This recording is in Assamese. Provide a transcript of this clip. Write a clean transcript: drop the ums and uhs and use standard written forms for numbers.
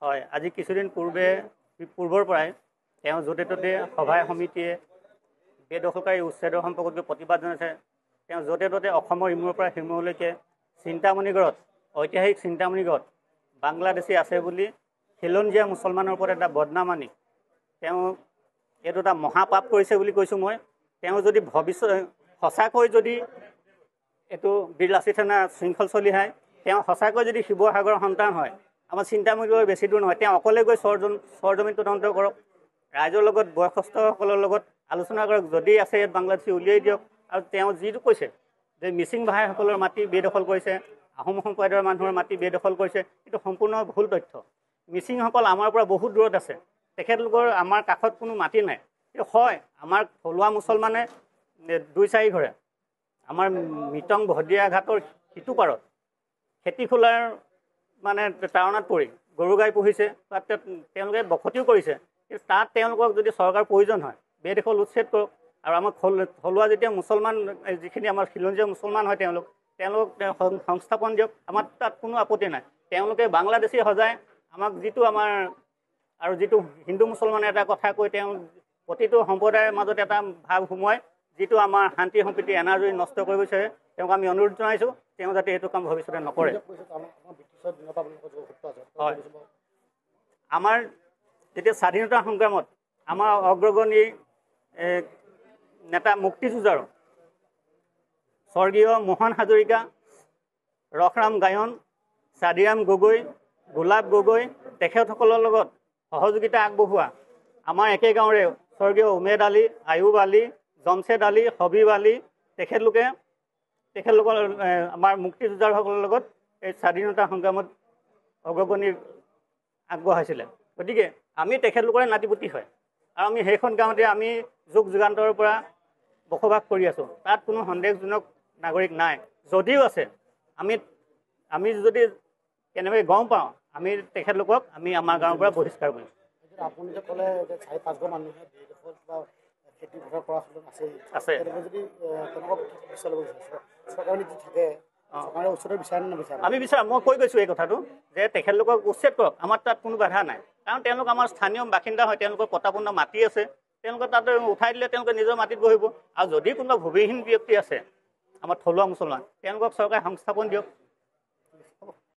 হয়, আজি কিছুদিন পূৰ্বৰ পৰাই তেওঁ য'তে ত'তে সভাই সমিতিয়ে বেদখলকাৰী উচ্ছেদৰ সম্পৰ্কত প্ৰতিবাদ জনাইছে। তেওঁ য'তে ত'তে অসমৰ ইমূৰৰ পৰা সিমূৰলৈকে চিন্তামণিগড়ত ঐতিহাসিক চিন্তামণিগড়ত বাংলাদেশী আছে বুলি খিলঞ্জীয়া মুছলমানৰ ওপৰত এটা বদনাম আনি তেওঁ এইটো এটা মহাপাপ কৰিছে বুলি কৈছোঁ মই। তেওঁ যদি সঁচাকৈ যদি এইটো বীৰ লাচিত সেনা শৃংখল চলিহাই তেওঁ সঁচাকৈ যদি শিৱসাগৰৰ সন্তান হয়, আমাৰ চিন্তামণিগড় বেছি দূৰ নহয়, তেওঁ অকলে গৈ চৰজমিন তদন্ত কৰক, ৰাইজৰ লগত বয়সস্থসকলৰ লগত আলোচনা কৰক, যদি আছে ইয়াত বাংলাদেশী উলিয়াই দিয়ক। আৰু তেওঁ যিটো কৈছে যে মিচিং ভাইসকলৰ মাটি বেদখল কৰিছে, আহোম সম্প্ৰদায়ৰ মানুহৰ মাটি বেদখল কৰিছে, এইটো সম্পূৰ্ণ ভুল তথ্য। মিচিংসকল আমাৰ পৰা বহুত দূৰত আছে, তেখেতলোকৰ আমাৰ কাষত কোনো মাটি নাই। এইটো হয়, আমাৰ থলুৱা মুছলমানে 2-4 ঘৰে আমাৰ মিটং ভদিয়া ঘাটৰ সিটো পাৰত খেতি খোলাৰ মানে তাৰণাত পৰি গৰু গাই পুহিছে, তাত তেওঁলোকে বসতিও কৰিছে। কিন্তু তাত তেওঁলোকক যদি চৰকাৰ প্ৰয়োজন হয়, বেদখল উচ্ছেদ কৰক। আৰু আমাক থলুৱা যেতিয়া মুছলমান যিখিনি আমাৰ খিলঞ্জীয়া মুছলমান হয় তেওঁলোক সংস্থাপন দিয়ক, আমাৰ তাত কোনো আপত্তি নাই। তেওঁলোকে বাংলাদেশী সজায় আমাক যিটো আমাৰ আৰু যিটো হিন্দু মুছলমানে এটা কথা কৈ তেওঁ প্ৰতিটো সম্প্ৰদায়ৰ মাজত এটা ভাৱ সোমোৱাই যিটো আমাৰ শান্তি সম্প্ৰীতি এনাজৰি নষ্ট কৰিব বিচাৰে, তেওঁক আমি অনুৰোধ জনাইছোঁ তেওঁ যাতে এইটো কাম ভৱিষ্যতে নকৰে। হয়, আমাৰ যেতিয়া স্বাধীনতা সংগ্ৰামত আমাৰ অগ্ৰগণী নেতা মুক্তিযুঁজাৰ স্বৰ্গীয় মোহন হাজৰিকা, ৰসৰাম গায়ন, চাদিৰাম গগৈ, গোলাপ গগৈ তেখেতসকলৰ লগত সহযোগিতা আগবঢ়োৱা আমাৰ একে গাঁৱৰে স্বৰ্গীয় উমেদ আলী, আয়ুব আলী, জমছেদ আলী, হবিব আলী তেখেতলোকৰ আমাৰ মুক্তিযুঁজাৰসকলৰ লগত এই স্বাধীনতা সংগ্ৰামত অগ্ৰগণী আগবঢ়াইছিলে। গতিকে আমি তেখেতলোকৰে নাতিপুতি হয় আৰু আমি সেইখন গাঁৱতে আমি যুগ যুগান্তৰ পৰা বসবাস কৰি আছোঁ। তাত কোনো সন্দেহজনক নাগৰিক নাই, যদিও আছে আমি যদি কেনেকৈ গম পাওঁ আমি তেখেতলোকক আমি আমাৰ গাঁৱৰ পৰা বহিষ্কাৰ কৰিম। আপুনি যে ক'লে যে 4-5 ঘৰ মানুহে বেদখল কিবা খেতি পথাৰ কৰা আছে, যদি চৰকাৰে যদি থাকে চৰকাৰে উচ্ছেদৰ বিচাৰে নে নিবিচাৰে? আমি বিচাৰোঁ, মই কৈ গৈছোঁ এই কথাটো যে তেখেতলোকক উচ্ছেদ কৰক, আমাৰ তাত কোনো বাধা নাই। কাৰণ তেওঁলোক আমাৰ স্থানীয় বাসিন্দা হয়, তেওঁলোকৰ পটাপূৰ্ণ মাটি আছে, তেওঁলোকে তাতে উঠাই দিলে তেওঁলোকে নিজৰ মাটিত বহিব। আৰু যদি কোনোবা ভূমিহীন ব্যক্তি আছে আমাৰ থলুৱা মুছলমান, তেওঁলোকক চৰকাৰে সংস্থাপন দিয়ক।